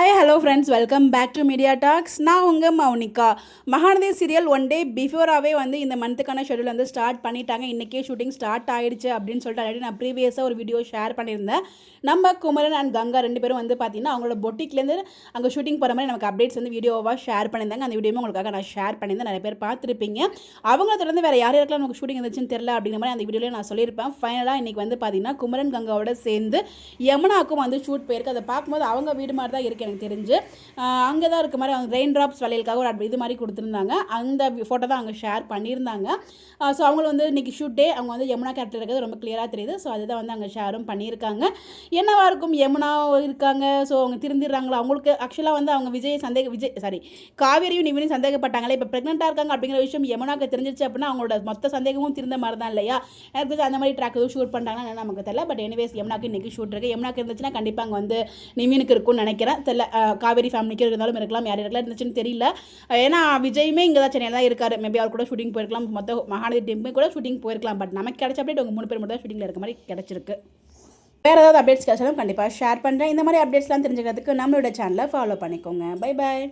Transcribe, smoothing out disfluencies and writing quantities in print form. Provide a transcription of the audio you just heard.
Hi hello friends, welcome back to Media Talks. நான் உங்கள் Mounika. Mahanadi serial one day பிஃபோராகவே வந்து இந்த மந்த்துக்கான ஷெடியூல் வந்து ஸ்டார்ட் பண்ணிட்டாங்க. இன்றைக்கே ஷூட்டிங் ஸ்டார்ட் ஆகிடுச்சு அப்படின்னு சொல்லிட்டு ஆல்ரெடி நான் ப்ரீவியஸாக ஒரு வீடியோ ஷேர் பண்ணியிருந்தேன். நம்ம குமரன் அண்ட் கங்கா ரெண்டு பேரும் வந்து பார்த்திங்கன்னா அவங்களோட பொட்டிக்லேருந்து அங்கே ஷூட்டிங் போகிற மாதிரி நமக்கு அப்டேட்ஸ் வந்து வீடியோவாக ஷேர் பண்ணியிருந்தாங்க. அந்த வீடியோவும் உங்களுக்காக நான் ஷேர் பண்ணியிருந்தேன். நிறைய பேர் பார்த்துருப்பீங்க. அவங்கள தொடர்ந்து வேறு யார் யாருக்கெல்லாம் நமக்கு ஷூட்டிங் இருந்துச்சுன்னு தெரியல அப்படிங்கிற மாதிரி அந்த வீடியோவில் நான் சொல்லியிருப்பேன். ஃபைனலாக இன்றைக்கி வந்து பார்த்திங்கன்னா குமரன் கங்காவோட சேர்ந்து யமுனாவுக்கும் வந்து ஷூட் போயிருக்கு. அதை பார்க்கும்போது அவங்க வீடு மாதிரி தான் இருக்குது எனக்கு தெரிஞ்சு. அங்கே தான் இருக்க மாதிரி அவங்க ரெயின் ட்ராப்ஸ் வளையலுக்காக ஒரு இது மாதிரி கொடுத்துருந்தாங்க. அந்த ஃபோட்டோ தான் அவங்க ஷேர் பண்ணியிருந்தாங்க. ஸோ அவங்களும் வந்து இன்றைக்கி ஷூட் டே அவங்க வந்து யமுனா கேரக்டர் இருக்கிறது ரொம்ப கிளியராக தெரியுது. ஸோ அதுதான் வந்து அங்கே ஷேரும் பண்ணியிருக்காங்க. என்னவா இருக்கும், யமுனா இருக்காங்க, ஸோ அவங்க திருந்திடுறாங்களா? அவங்களுக்கு ஆக்சுவலாக வந்து அவங்க காவேரியும் நிவினும் சந்தேகப்பட்டாங்களே, இப்போ ப்ரெக்னெண்ட்டாக இருக்காங்க அப்படிங்கிற விஷயம் யமுனாவுக்கு தெரிஞ்சிச்சு அப்படின்னா அவங்களோட மொத்த சந்தேகமும் திருந்த மாதிரி தான் இல்லையா? எனக்கு அந்த மாதிரி ட்ராக் எதுவும் ஷூட் பண்ணுறாங்கன்னா நமக்கு தெரியல. பட் எனிவேஸ் யமுனாக்கு இன்றைக்கி ஷூட் இருக்குது. யமுனாக்கு இருந்துச்சுன்னா கண்டிப்பாக அங்கே வந்து நிவினுக்கு இருக்கும்னு நினைக்கிறேன். தெரியல, காவேரி ஃபேமிலிக்கு இருந்தாலும் இருக்கலாம், யார் யாருக்கெல்லாம் இருந்துச்சுன்னு தெரியல. ஏன்னா விஜயுமே இங்கே தான் சென்னையில் தான் இருக்காரு. மேபி அவர் கூட ஷூட்டிங் போயிருக்கலாம், மொத்த மகாநதி டீமுமே கூட ஷூட்டிங் போயிருக்கலாம். பட் நமக்கு கிடைச்ச அப்டேட் உங்கள் 3 பேர் மட்டும் தான் ஷூட்டிங்கில் இருக்க மாதிரி கிடச்சிருக்கு. வேறு ஏதாவது அப்டேட்ஸ் கிடைச்சாலும் கண்டிப்பாக ஷேர் பண்ணுறேன். இந்த மாதிரி அப்டேட்ஸ்லாம் தெரிஞ்சுக்கிறதுக்கு நம்மளோட சேனலை ஃபாலோ பண்ணிக்கோங்க. Bye bye.